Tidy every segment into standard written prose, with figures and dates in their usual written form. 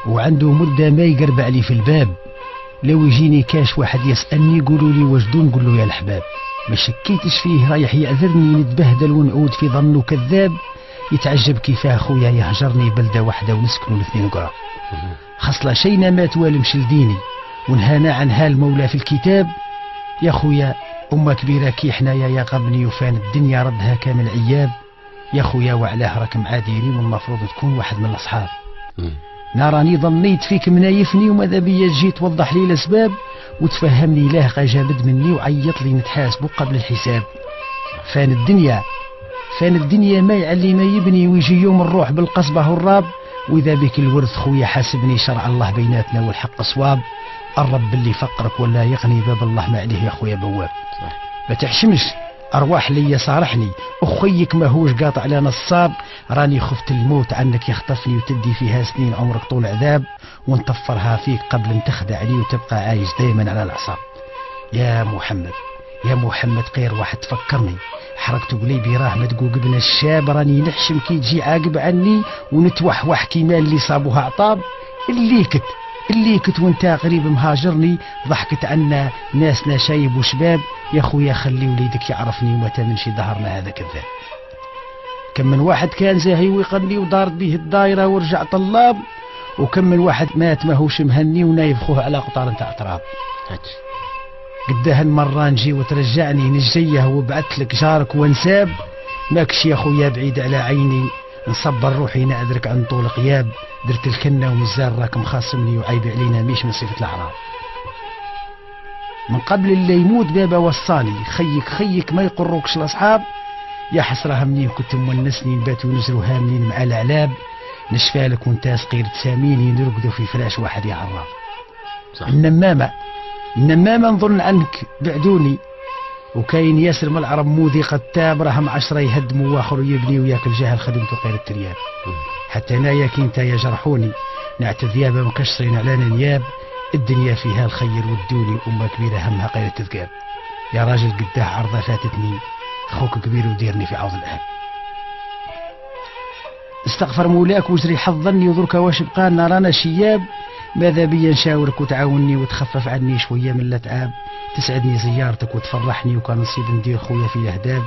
وعنده مدة ما يقرب علي في الباب. لو يجيني كاش واحد يسألني يقولوا لي واش دو، نقول له يا الحباب. ما شكيتش فيه رايح يعذرني، نتبهدل ونعود في ظنه كذاب. يتعجب كيفاه خويا يهجرني بلدة واحدة ونسكنوا الاثنين قرا. خصلا شينا ما توالمش لديني، ونهانا عنها المولى في الكتاب. يا خويا أمة كبيرة كي حنايا يا غبني، وفان الدنيا ردها كامل عياب. يا خويا وعلاه راك معاديني، والمفروض تكون واحد من الأصحاب. ناراني ظنيت فيك منايفني، وماذا بيا تجي توضح لي الأسباب، وتفهمني لاه جابد مني، وعيط لي نتحاسبه قبل الحساب. فان الدنيا ما يعلي ما يبني، ويجي يوم الروح بالقصبة والراب. وإذا بك الورث خويا حاسبني، شرع الله بيناتنا والحق صواب. الرب اللي فقرك ولا يغني، باب الله ما عليه يا خويا بواب. ما تحشمش أرواح لي صارحني، أخيك ما هوش قاطع على نصاب. راني خفت الموت عنك يخطفني، وتدي فيها سنين عمرك طول عذاب، ونطفرها فيك قبل ان تخدعني، وتبقى عايش دايما على الأعصاب. يا محمد غير واحد تفكرني، حركت قليبي راه ما تقوق ابن الشاب. راني نحشم كي تجي عاقب عني، ونتوحوح كيما اللي صابوها عطاب. اللي كنت وانت غريب مهاجرني، ضحكت عنا ناسنا شايب وشباب. يا خويا خلي وليدك يعرفني، ومتى منشي ظهرنا هذا كذاب. كم من واحد كان زاهي ويقني، ودارت به الدايرة ورجع طلاب. وكم من واحد مات ما هوش مهني، ونايف خوه على قطار نتاع تراب. قدها المرة نجي وترجعني نجيه، وبعت لك جارك ونساب. ماكش يا خويا بعيد على عيني، نصبر روحي نعذرك عن طول غياب. درت الكنة ومزال راك مخاصمني، وعيب علينا مش من صفة الأعراب. من قبل اللي يموت بابا وصاني، خيك ما يقروكش الأصحاب. يا حسرة منين كنت مونسني، نباتوا نزروا هامنين مع الأعلاب. نشفالك وانت صغير تساميني، نرقدوا في فراش واحد يا عراب. النمامة نظن عنك بعدوني، وكاين ياسر من العرب موذي قتاب. راهم 10 يهدموا واخر يبني، وياك الجهل خدمته غير الترياب. حتى نايا كينتا يجرحوني، نعت ذيابة مكشرين على نياب. الدنيا فيها الخير والدوني، وأمة كبيرة همها غير التذكاب. يا راجل قداه عرضة فاتتني، خوك كبير وديرني في عوض الآب. استغفر مولاك وجري حظني، وذرك واش بقانا رانا شياب. ماذا بيا نشاورك وتعاوني، وتخفف عني شوية من الأتعاب. تسعدني زيارتك وتفرحني، وكان نصيب ندير خويا في أهداب.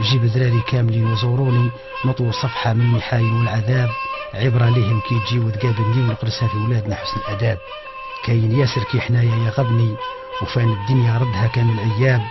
جيب ذراري كاملين وزوروني، نطو صفحة من المحايل والعذاب. عبرة ليهم كي تجي وتقابلني، ونقرسها في ولادنا حسن الأداب. كاين ياسر كي حنايا يا غبني، وفان الدنيا ردها كامل عياب.